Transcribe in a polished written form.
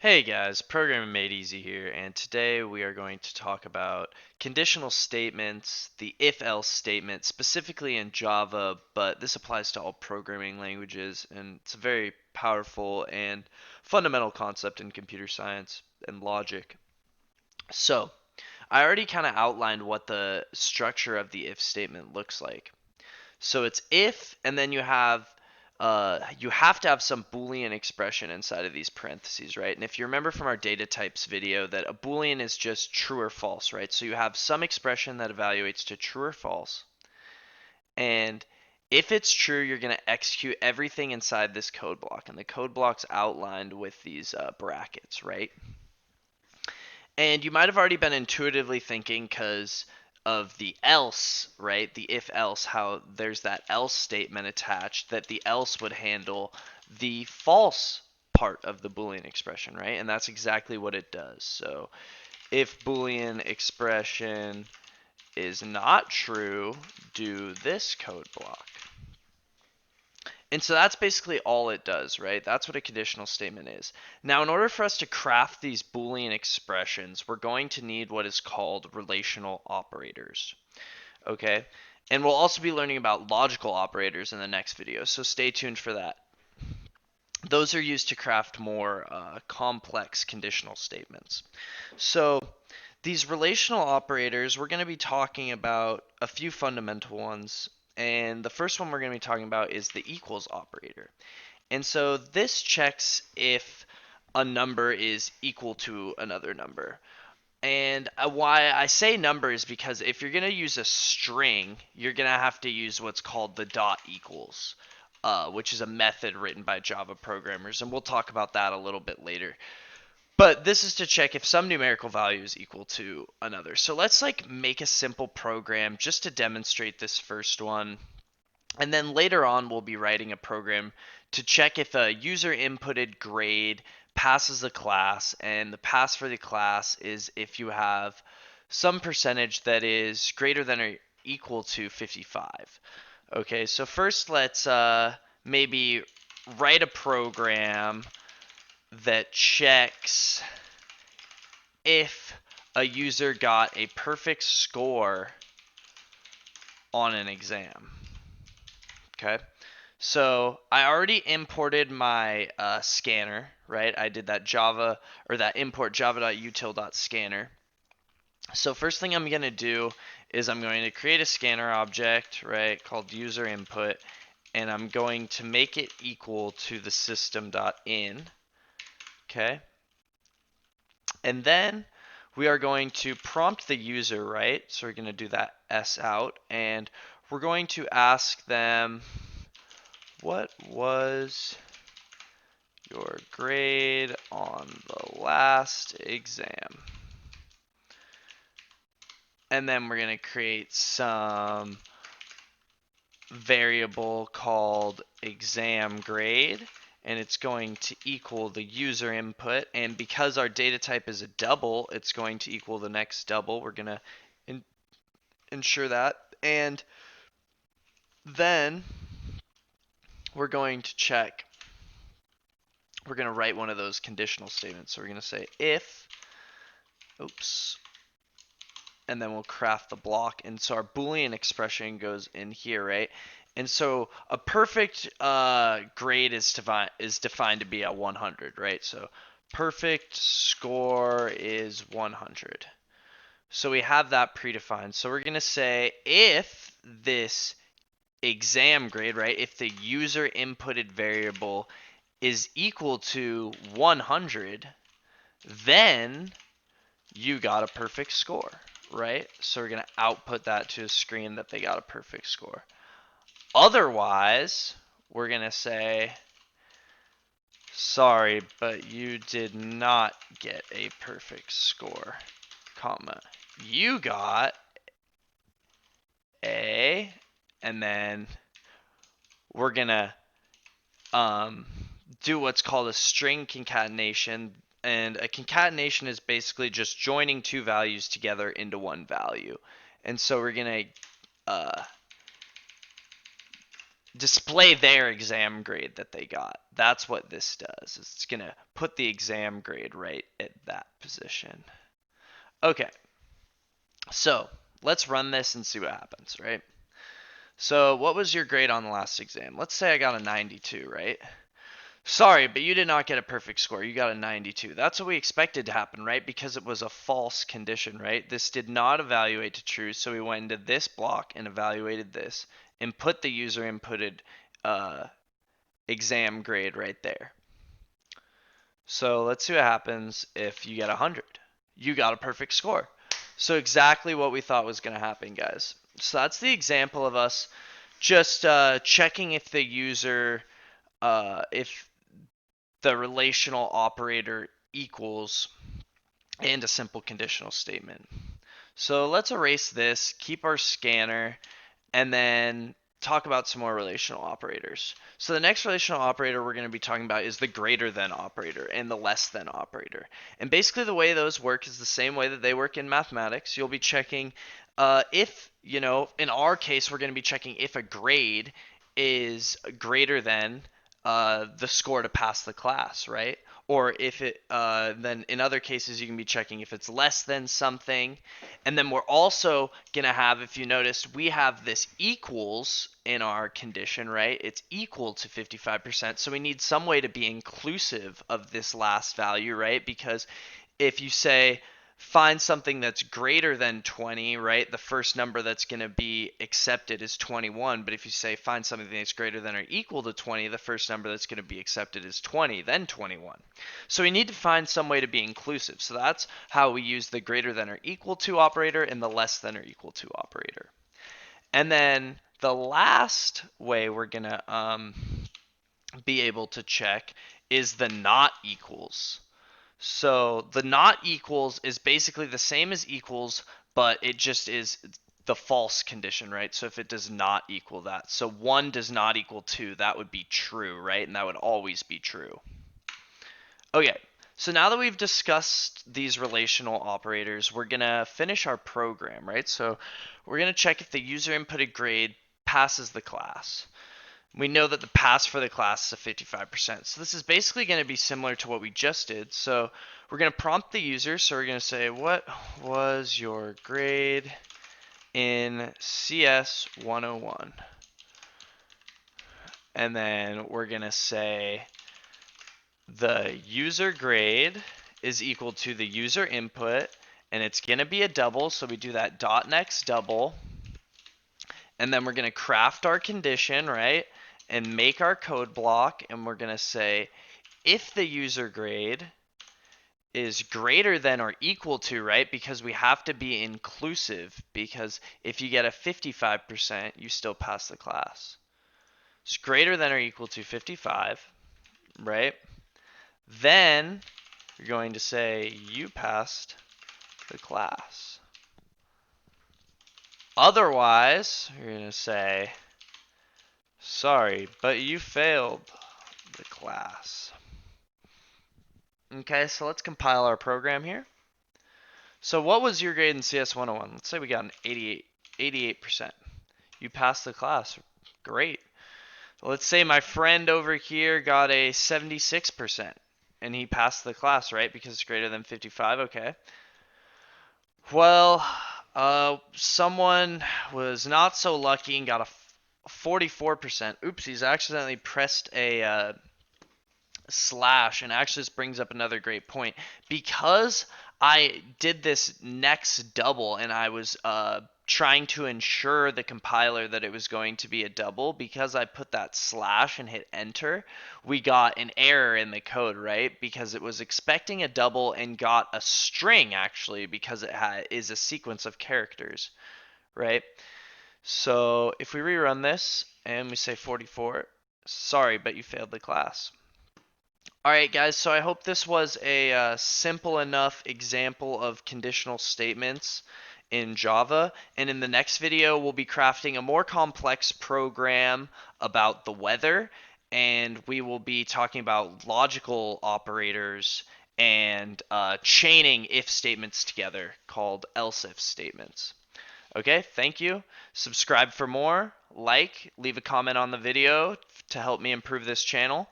Hey guys, Programming Made Easy here, and today we are going to talk about conditional statements, the if-else statement, specifically in Java, but this applies to all programming languages, and it's a very powerful and fundamental concept in computer science and logic. So, I already kind of outlined what the structure of the if statement looks like. So it's if, and then you have to have some Boolean expression inside of these parentheses, right? And if you remember from our data types video that a Boolean is just true or false, right? So you have some expression that evaluates to true or false. And if it's true, you're going to execute everything inside this code block. And the code block's outlined with these brackets, right? And you might have already been intuitively thinking because of the else, right? The if else, how there's that else statement attached, that the else would handle the false part of the Boolean expression, right? And that's exactly what it does. So if Boolean expression is not true, do this code block. And so that's basically all it does, right? That's what a conditional statement is. Now, in order for us to craft these Boolean expressions, we're going to need what is called relational operators, okay? And we'll also be learning about logical operators in the next video, so stay tuned for that. Those are used to craft more complex conditional statements. So these relational operators, we're going to be talking about a few fundamental ones. And the first one we're going to be talking about is the equals operator. And so this checks if a number is equal to another number. And why I say number is because if you're going to use a string, you're going to have to use what's called the dot equals, which is a method written by Java programmers. And we'll talk about that a little bit later. But this is to check if some numerical value is equal to another. So let's make a simple program just to demonstrate this first one. And then later on, we'll be writing a program to check if a user inputted grade passes the class. And the pass for the class is if you have some percentage that is greater than or equal to 55. Okay, so first let's maybe write a program that checks if a user got a perfect score on an exam. Okay, so I already imported my scanner, right? I did that Java or that import java.util.scanner. So first thing I'm going to do is I'm going to create a scanner object, right, called user input, and I'm going to make it equal to the system.in. Okay, and then we are going to prompt the user, right? So we're going to do that s out, and we're going to ask them, what was your grade on the last exam? And then we're going to create some variable called exam grade, and it's going to equal the user input. And because our data type is a double, it's going to equal the next double. We're going to ensure that. And then we're going to check, we're going to write one of those conditional statements. So we're going to say if, oops, and then we'll craft the block. And so our Boolean expression goes in here, right? And so a perfect grade is defined to be at 100, right? So perfect score is 100. So we have that predefined. So we're going to say if this exam grade, right, if the user inputted variable is equal to 100, then you got a perfect score, right? So we're going to output that to a screen that they got a perfect score. Otherwise, we're going to say, sorry, but you did not get a perfect score, comma. You got a, and then we're going to do what's called a string concatenation. And a concatenation is basically just joining two values together into one value. And so we're going to display their exam grade that they got. That's what this does. It's going to put the exam grade right at that position. Okay, so let's run this and see what happens, right? So what was your grade on the last exam? Let's say I got a 92, right? Sorry, but you did not get a perfect score. You got a 92. That's what we expected to happen, right? Because it was a false condition, right? This did not evaluate to true, so we went into this block and evaluated this and put the user inputted uh, exam grade right there. So let's see what happens if you get 100. You got a perfect score. So exactly what we thought was going to happen, guys. So that's the example of us just checking if the user, if the relational operator equals and a simple conditional statement. So let's erase this, keep our scanner, and then talk about some more relational operators. So the next relational operator we're going to be talking about is the greater than operator and the less than operator. And basically the way those work is the same way that they work in mathematics. You'll be checking if, in our case, we're going to be checking if a grade is greater than the score to pass the class, right? Or if it, then in other cases, you can be checking if it's less than something. And then we're also going to have, if you noticed, we have this equals in our condition, right? It's equal to 55%. So we need some way to be inclusive of this last value, right? Because if you say find something that's greater than 20, right? The first number that's going to be accepted is 21. But if you say find something that's greater than or equal to 20, the first number that's going to be accepted is 20, then 21. So we need to find some way to be inclusive. So that's how we use the greater than or equal to operator and the less than or equal to operator. And then the last way we're going to be able to check is the not equals. So the not equals is basically the same as equals, but it just is the false condition, right? So if it does not equal that. So 1 does not equal 2, that would be true, right? And that would always be true. Okay, so now that we've discussed these relational operators, we're going to finish our program, right? So we're going to check if the user inputted grade passes the class. We know that the pass for the class is a 55%. So this is basically going to be similar to what we just did. So we're going to prompt the user. So we're going to say, what was your grade in CS 101? And then we're going to say the user grade is equal to the user input. And it's going to be a double. So we do that dot next double. And then we're going to craft our condition, right? And make our code block. And we're going to say, if the user grade is greater than or equal to, right? Because we have to be inclusive, because if you get a 55%, you still pass the class. It's greater than or equal to 55, right? Then you're going to say you passed the class. Otherwise, you're going to say, sorry, but you failed the class. Okay, so let's compile our program here. So what was your grade in CS 101? Let's say we got an 88%. You passed the class. Great. Let's say my friend over here got a 76% and he passed the class, right? Because it's greater than 55. Okay. Well, someone was not so lucky and got a 44%. Oops, he's accidentally pressed a slash, and actually this brings up another great point. Because I did this next double and I was trying to ensure the compiler that it was going to be a double, because I put that slash and hit enter, we got an error in the code, right? Because it was expecting a double and got a string, actually, because it is a sequence of characters, right? So if we rerun this and we say 44, sorry, but you failed the class. Alright guys, so I hope this was a simple enough example of conditional statements in Java, and in the next video we'll be crafting a more complex program about the weather, and we will be talking about logical operators and chaining if statements together called else if statements. Okay, thank you. Subscribe for more. like, leave a comment on the video to help me improve this channel.